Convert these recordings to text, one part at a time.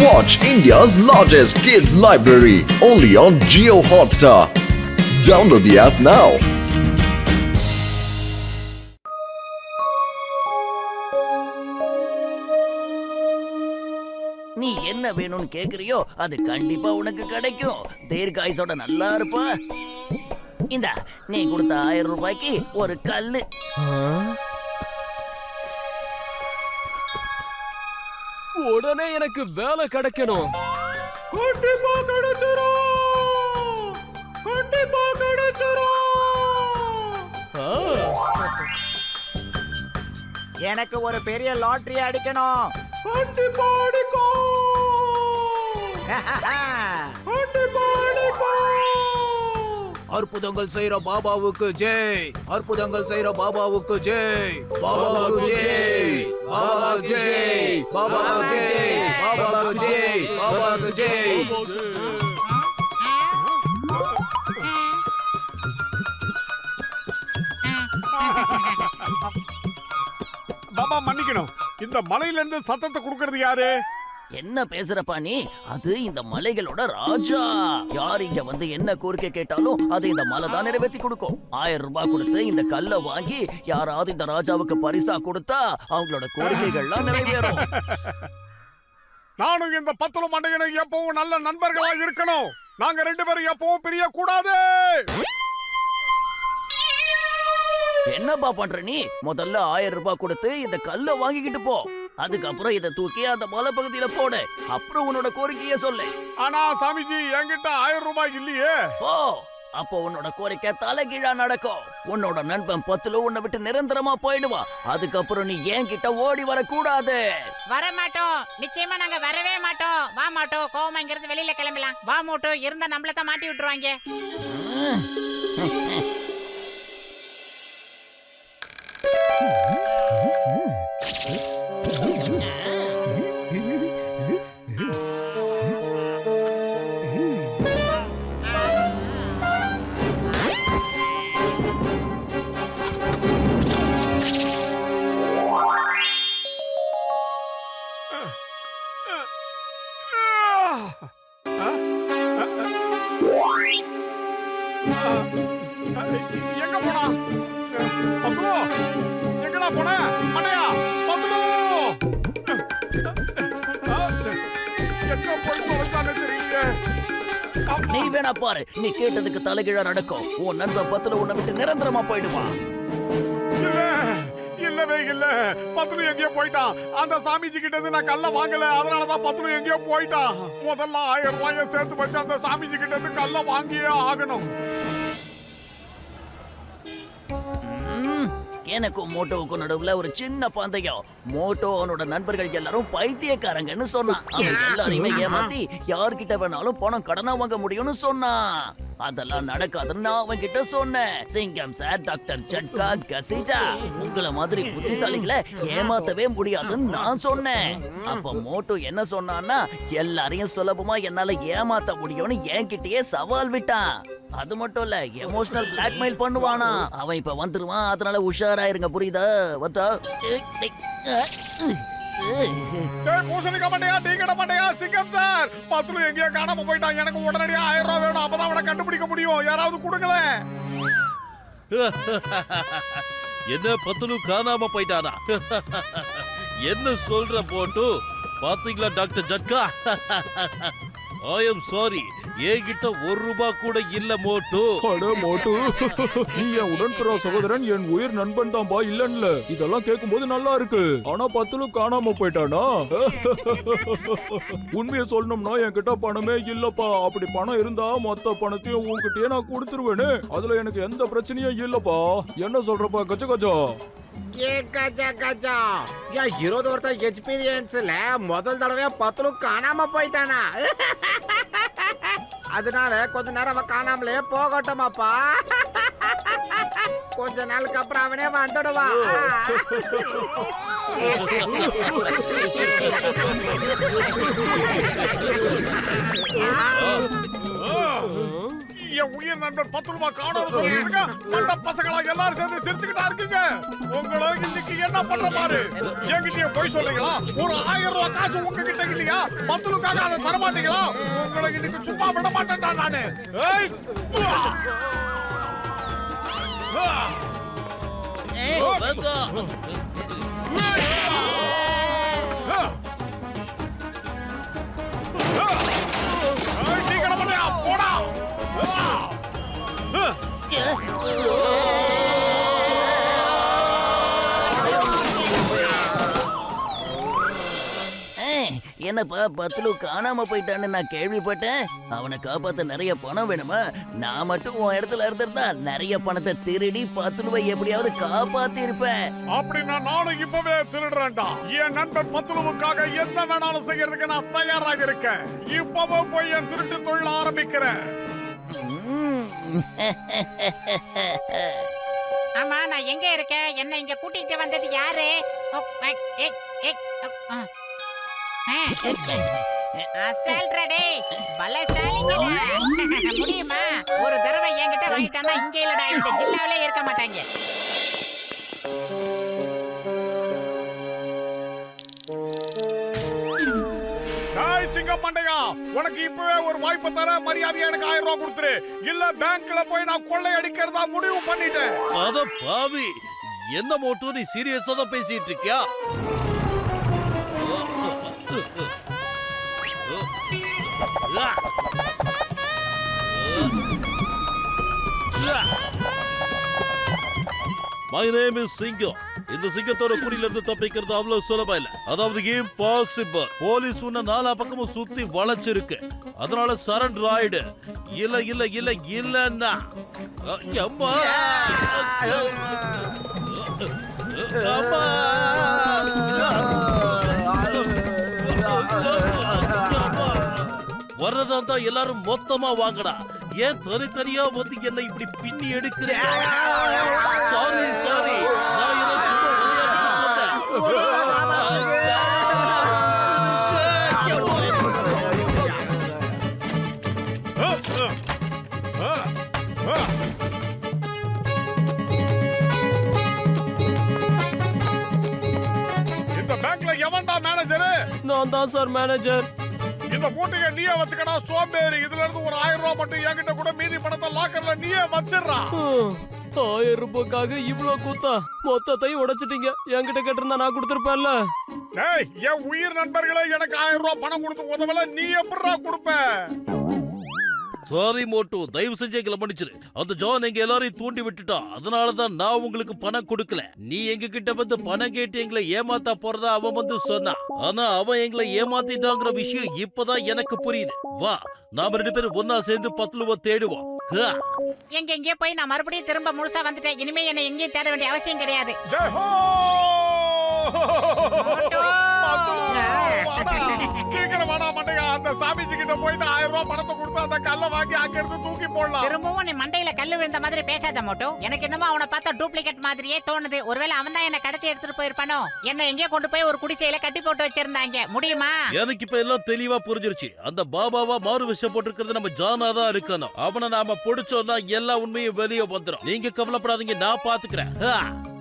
Watch India's largest kids library only on Jio Hotstar. Download the app now. நீ என்ன வேணும்னு கேக்குறியோ அது கண்டிப்பா உனக்கு கிடைக்கும். தீர்காயுசோட நல்லா இருப்ப. இந்த நீ கொடுத்த 1000 ரூபாய்க்கு ஒரு கல்லு. உடனே எனக்கு வேலை கிடைக்கணும். எனக்கு ஒரு பெரிய லாட்டரி அடிக்கணும். அற்புதங்கள் செய்யற பாபாவுக்கு ஜெய். அற்புதங்கள் செய்யற பாபாவுக்கு ஜெய். பாபாவுக்கு ஜெய். பாபாவுக்கு ஜெய். பாபாவுக்கு ஜெய். பாபாவுக்கு ஜெய். பாபாவுக்கு ஜெய். பாபா மன்னிக்கணும். இந்த மலையில இருந்து சத்தத்தை கொடுக்கறது யாரு? என்ன பேசுறப்பா நீ? அது இந்த மலைகளோட ராஜா. யார் இங்க வந்து என்ன கோரிக்கை கேட்டாலும் அது இந்த மலை தான் நிறைவேற்றி கொடுக்கும். 1000 ரூபாய் கொடுத்து இந்த கல்லை வாங்கி யாராவது இந்த ராஜாவுக்கு பரிசா கொடுத்தா அவங்களோட கோரிக்கைகள்லாம் நிறைவேறும். நானும் இந்த பத்துல மண்டையனும் எப்பவும் நல்ல நண்பர்களா இருக்கணும். நாங்க 2 பேரும் எப்பவும் பிரிய கூடாது. என்னப்பா பண்ற நீ? முதல்ல 1000 ரூபாய் கொடுத்து இந்த கல்லை வாங்கிக்கிட்டு போ. அதுக்கப்புறம் இதை தூக்கி அந்த மலை பகுதியில போடு. அப்புறம் உன்னோட கோரிக்கைய சொல்லு. ஆனா சாமிஜி, என்கிட்ட 1000 ரூபாய் இல்லையே. ஓ, அப்போ உன்னோட கோரிக்கை தலைகீழா நடக்கும். உன்னோட நண்பன் பத்துல உன்னை விட்டு நிரந்தரமா போயிடுவான். அதுக்கப்புறம் நீ என்கிட்ட ஓடி வரக்கூடாது. வர மாட்டோம். நிச்சயமா நாங்க வரவே மாட்டோம். வா மாட்டோம். கோவமா இங்க இருந்து வெளியில கிளம்பலாம். வா மோட்டோ, இருந்தா நம்மள தான் மாட்டி விட்டுருவாங்க. எங்க போனா பத்துலு? எங்கடா போன மண்டையா? பத்துலு எங்க போய் தொலைச்சானே தெரியல. நீ வேணா பாரு, நீ கேட்டதுக்கு தலைகீழா நடக்கும். உன் நண்பன் பத்துல உன்னை விட்டு நிரந்தரமா போயிடுவான். இல்லவே இல்ல, பத்துலு எங்கேயோ போயிட்டான். அந்த சாமிஜி கிட்ட இருந்து நான் கல்ல வாங்கல, அதனாலதான் பத்துலு எங்கேயோ போயிட்டான். முதல்ல 1000 ரூபாய சேர்த்து வச்சு அந்த சாமிஜி கிட்ட இருந்து கல்ல வாங்கியே ஆகணும். எனக்கும் மோட்டோவுக்கும் நடுவுல ஒரு சின்ன பந்தயம். மோட்டோ அவனோட நண்பர்கள் எல்லாரும் பைத்தியக்காரங்கன்னு சொன்னான். அவன் எல்லாரையுமே ஏமாத்தி யார்கிட்ட வேணாலும் பணம் கடனா வாங்க முடியும்னு சொன்னான். அதெல்லாம் நடக்காதுன்னு நான் அவன் கிட்ட சொன்னேன். சிங்கம் சார், டாக்டர் ஜட்கா, கசிட்டா, உங்களை மாதிரி புத்திசாலிகளை ஏமாத்தவே முடியாதுன்னு நான் சொன்னேன். அப்ப மோட்டோ என்ன சொன்னான்னா, எல்லாரையும் சுலபமா என்னால ஏமாத்த முடியும்னு என்கிட்டயே சவால் விட்டான். அது மட்டும் இல்ல, எமோஷனல் பிளாக்மெயில் பண்ணுவானா. அவன் இப்ப வந்துருவான், அதனால உஷாராயிருங்க, புரியுதா? வந்தா சிங்கம் சார், பத்துலு எங்கேயோ காணாம போயிட்டான். எனக்கு உடனடியா 1000 ரூபாய் வேணும். அப்பதான் அவனை கண்டுபிடிக்க முடியும். யாராவது கொடுங்களேன். என்ன பத்துலு காணாம போயிட்டானா? என்ன சொல்ற போட்டு? பாத்தீங்களா டாக்டர் ஜட்கா? ஐ எம் சாரி, என்கிட்ட 1 ரூபாய் கூட இல்ல மோட்டு. அட மோட்டு, நீ என் உடன்பிறா சகோதரன், என் உயிர் நண்பன் தான்பா. இல்லன்ல, இதெல்லாம் கேட்கும் போது நல்லா இருக்கு. ஆனா பத்துலு காணாம போயிட்டானா? உண்மையை சொல்லணும்னா என்கிட்ட பணமே இல்லப்பா. அப்படி பணம் இருந்தா மொத்த பணத்தையும் உன்கிட்டயே நான் கொடுத்துருவேனே. அதுல எனக்கு எந்த பிரச்சனையும் இல்லப்பா. என்ன சொல்றப்பா கஜ கஜா? என் 20 வருஷம் எக்ஸ்பீரியன்ஸ்ல முதல் தடவை பத்துலு காணாம போயிட்டானா? அதனால கொஞ்ச நேரம் அவன் காணாமலே போகட்டுமாப்பா. கொஞ்ச நாளுக்கு அப்புறம் அவனே வந்துடுவான். என் உயிர் நண்பர் 10 ரூபாய் காணோம்னு சொல்லிருக்க மண்ட பசங்களா எல்லாரும் சேர்ந்து சிரிச்சுக்கிட்டா இருக்கீங்க. உங்களை இன்னைக்கு என்ன பண்ற பாரு. என்கிட்டயே போய் சொல்றீங்களா? ஒரு 1000 ரூபாய் காசு உங்ககிட்ட இல்லையா? 10 ரூபாய்க்காக அதை தர மாட்டீங்களா? உங்களை இன்னைக்கு சும்மா விட மாட்டேன்டா நானு. ஏய்! வேண்டாம். நீ கிளம்புறியா? போடா. என்னப்பா பத்லு காணாம போயிட்டான்னு நான் கேள்விப்பட்டேன். அவனை காப்பாத்த நிறைய பணம் வேணுமா? நான் மட்டும் உன் இடத்துல இருந்திருந்தா நிறைய பணத்தை திருடி பத்லுவை எப்படியாவது காப்பாத்தி இருப்பேன். அப்படின்னா நானும் இப்பவே திருடுறேன்டா. என் நண்பர் பத்லுவுக்காக என்ன வேணாலும் செய்யறதுக்கு நான் தயாராக இருக்கேன். இப்பவே போய் என் திருட்டு தொழில் ஆரம்பிக்கிறேன். ஆமா, நான் எங்க இருக்கேன்? என்ன இங்க கூட்டிட்டு வந்தது யாரு? அசல்றடே பலசாலிங்கடா. முடியுமா? ஒரு தடவை என்கிட்ட வாங்கிட்டானா இங்க இல்லடா, இந்த ஜில்லாவிலே இருக்க மாட்டாங்க. சிங்கம் மண்டையா, உனக்கு இப்பவே ஒரு வாய்ப்பு தர. மரியாதையா எனக்கு 1000 ரூபாய் கொடுத்துரு. இல்ல பேங்க்ல போய் நான் கொள்ளை அடிக்கிறதா முடிவு பண்ணிட்டேன். அட பாவி, என்ன மோட்டு நீ சீரியஸா தான் பேசிட்டு இருக்கியா? My name is சிங்கம். இந்த சிங்கத்தோட குறியில இருந்து தப்பிக்கிறது அவ்வளவு சுலபம் இல்ல. அதாவது இம்பாசிபிள். போலீஸ் உன்ன நாலா பக்கமும் சுத்தி வளைச்சிருக்கு. அதனால சரண்டர் ஆயிடு. இல்ல இல்ல இல்ல இல்லன்னா அம்மா வரதா தான் எல்லாரும் மொத்தமா வாங்கடா. ஏன் தனித்தனியா வந்து என்ன இப்படி பின்னி எடுக்கிறீங்க? சாரி சாரி, நான் ஏதோ சும்மா விளையாட்டுக்கு இந்த பேங்க்ல எவன்டா மேனேஜர்? நான் தான் சார் மேனேஜர். இந்த மூட்டையை நீயே வச்சுக்கடா சோம்பேறி. இதுல இருந்து ஒரு 1000 ரூபாய் மட்டும் என்கிட்ட கூட, மீதி பணத்தை லாக்கர்ல நீயே வச்சிடுறா. 1000 ரூபாய்க்காக இவ்வளவு கூத்தா? மொத்தத்தையும் உடைச்சிட்டீங்க. என்கிட்ட கேட்டிருந்தா நான் கொடுத்திருப்பேன்ல. ஏய், என் உயிர் நண்பர்களே எனக்கு 1000 ரூபாய் பணம் கொடுத்து உதவல, நீ எப்படிடா கொடுப்ப? சாரி மோட்டு, தயவு செஞ்சு எங்களை மன்னிச்சிரு. அந்த ஜான் எங்க எல்லாரையும் தூண்டி விட்டுட்டான். அதனாலதான் நான் உங்களுக்கு பணம் கொடுக்கல. நீ எங்க கிட்ட வந்து பணம் கேட்டு எங்களை ஏமாத்தா போறதா அவன் வந்து சொன்னான். ஆனா அவன் எங்களை ஏமாத்திட்டாங்கிற விஷயம் இப்பதான் எனக்கு புரியுது. வா, நாம 2 பேரும் ஒன்னா சேர்ந்து பத்லுவை தேடுவோம். எங்க போய் நான் மறுபடியும் திரும்ப முழுசா வந்துட்டேன். இனிமே என்ன எங்கேயும் தேட வேண்டிய அவசியம் கிடையாது. ஜெய் ஹோ! சீக்கிரம் வாடா மண்டையா. அந்த சாமிஜி கிட்ட போயிட்டு 1000 ரூபாய் பணத்தை கொடுத்து அந்த கல்லை வாங்கி அங்க இருந்து தூக்கி போடலாம். திரும்பவும் நீ மண்டையில கல்லு விழுந்த மாதிரி பேசாத மோட்டோ. எனக்கு என்னமோ அவனை பார்த்தா டூப்ளிகேட் மாதிரியே தோணுது. ஒருவேளை அவன் தான் என்ன கடத்தி எடுத்துட்டு போயிருப்பானோ? என்ன எங்கேயோ கொண்டு போய் ஒரு குடிசையில கட்டி போட்டு வச்சிருந்தாங்க. முடியுமா? எனக்கு இப்ப எல்லாம் தெளிவா புரிஞ்சிருச்சு. அந்த பாபாவா மாறு விஷயம் போட்டிருக்கிறது நம்ம ஜானா தான் இருக்கணும். அவனை நாம பிடிச்சோம்னா எல்லா உண்மையும் வெளியே வந்துடும். நீங்க கவலைப்படாதீங்க, நான் பாத்துக்கிறேன்.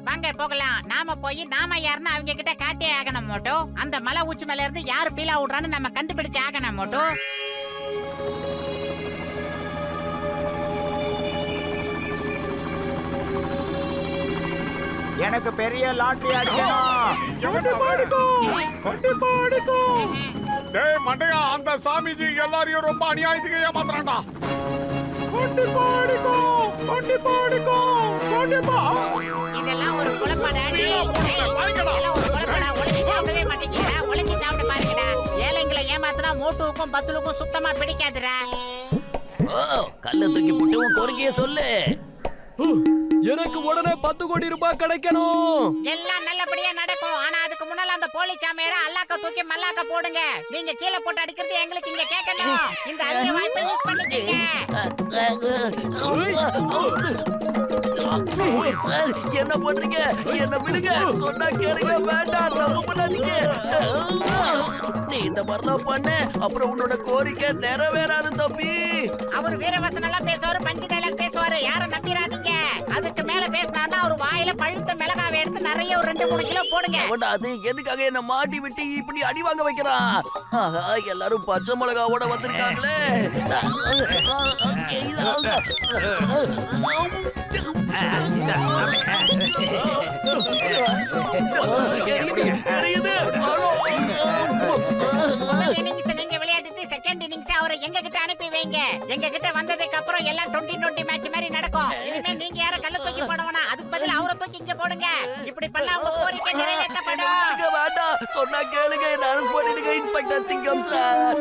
வாங்க போகலாம். நாம போய் நாம யாருன்னு அவங்க கிட்ட காட்டே ஆகணும் மோட்டோ. அந்த மலை உச்சி மேல இருந்து யாரு பீலா விடுறான்னு நம்ம கண்டுபிடிச்சு ஆகணும் மோட்டோ. எனக்கு பெரிய லாட்டரி அடிக்கணும். டேய் மண்டையா, அந்த சாமிஜி எல்லாரையும் ரொம்ப அநியாயத்துக்கு ஏமாத்துறான்டா. இதெல்லாம் ஒரு குழப்படா. இதெல்லாம் ஒரு குழப்படா. ஒளிச்சு சாப்பிடவே மாட்டேங்கிறா. ஒளிச்சு சாப்பிட பாருங்கடா. ஏழைங்களை ஏமாத்துனா மோட்டுவுக்கும் பத்துலுக்கும் சுத்தமா பிடிக்காதுடா. ஓ, கல்ல தூக்கி போட்டு உன் கோரிக்கைய சொல்லு. எனக்கு உடனே 10 கோடி ரூபாய் கிடைக்கணும். எல்லாம் நல்லபடியா நடக்கும். ஆனா அதுக்கு முன்னால அந்த போலி சாமியார அல்லாக்க தூக்கி மல்லாக்க போடுங்க. நீங்க கீழே போட்டு அடிக்கிறது எங்களுக்கு இங்க கேட்கணும். இந்த அரிய வாய்ப்பை யூஸ் பண்ணிக்கங்க. என்ன பண்றீங்க? என்ன விடுங்க. சொன்னா கேளுங்க. வேண்டாம், தப்பு பண்ணாதீங்க. நீ இந்த மாதிரிலாம் பண்ண, அப்புறம் உன்னோட கோரிக்கை நிறைவேறாது தம்பி. அவர் வீரவசனம் எல்லாம் பேசுவாரு, பஞ்சு டைலாக் பேசுவாரு. யாரும் நம்பிராதீங்க. அதுக்கு மேல பேசினாருன்னா அவர் வாயில பழுத்த மிளகாவை எடுத்து நிறைய ஒரு 2-3 கிலோ போடுங்க. அவன்டா அது எதுக்காக என்ன மாட்டி விட்டு இப்படி அடி வாங்க வைக்கிறான்? ஆஹா, எல்லாரும் பச்சை மிளகாவோட வந்திருக்காங்களே. எரியுது. முதல் இன்னிங்ஸ் நீங்க விளையாடிட்டு செகண்ட் இன்னிங்ஸ் அவரை எங்க கிட்ட அனுப்பி வைங்க. எங்க கிட்ட வந்ததுக்கு அப்புறம் எல்லாம் 20-20 மேட்ச் மாதிரி நடக்கும். இனிமே நீங்க யார கல்ல தூக்கி போடவனா, அதுக்கு பதிலா அவரை தூக்கி இங்க போடுங்க. இப்படி பண்ணா உங்க கோரிக்கை நிறைவேற்றப்படும். வேண்டாம், சொன்னா கேளுங்க. என்ன அரெஸ்ட் பண்ணிடுங்க இன்ஸ்பெக்டர் சிங்கம் சார்.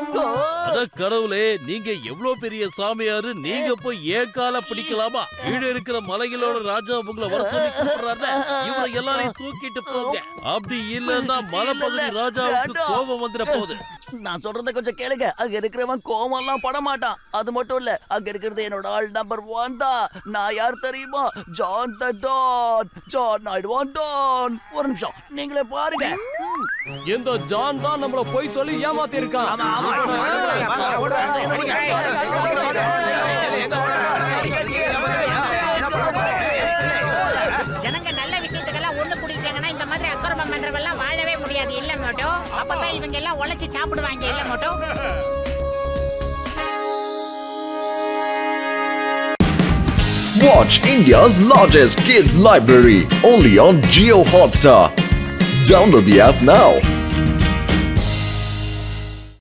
அட கடவுளே, நீங்க எவ்வளவு பெரிய சாமியாரு, நீங்க போய் ஏன் கால பிடிக்கலாமா? கீழே இருக்கிற மலைகளோட ராஜா உங்களை வர சொல்லி கூப்பிடுறாருல, இவரை எல்லாரையும் தூக்கிட்டு போங்க. அப்படி இல்லன்னா மலைப்பகுதி ராஜாவுக்கு கோபம் வந்துட போகுது. நான் சொல்றத கொஞ்சம் கேளுங்க. அங்க இருக்கிறவன் கோவம் எல்லாம் பட மாட்டான். அது மட்டும் இல்ல, அங்க இருக்கிறது என்னோட ஆள் நம்பர் 1 தான். நான் யார் தெரியுமா? John the don. ஜான் நாயுடுவான் டான். ஒரு நிமிஷம், நீங்களே பாருங்க. இந்த ஜான் தான் நம்மள போய் சொல்லி ஏமாத்தி இருக்கான். ஜனங்க நல்ல விஷயத்துக்கெல்லாம் ஒண்ணு கூடிட்டாங்கன்னா இந்த மாதிரி அக்கிரமம் பண்றவெல்லாம் வாழவே முடியாது. இல்ல மோட்டோ, அப்பதான் இவங்க எல்லாம் உழைச்சு சாப்பிடுவாங்க. இல்ல Moto. Watch India's largest kids library only on Jio Hotstar. Download the app now.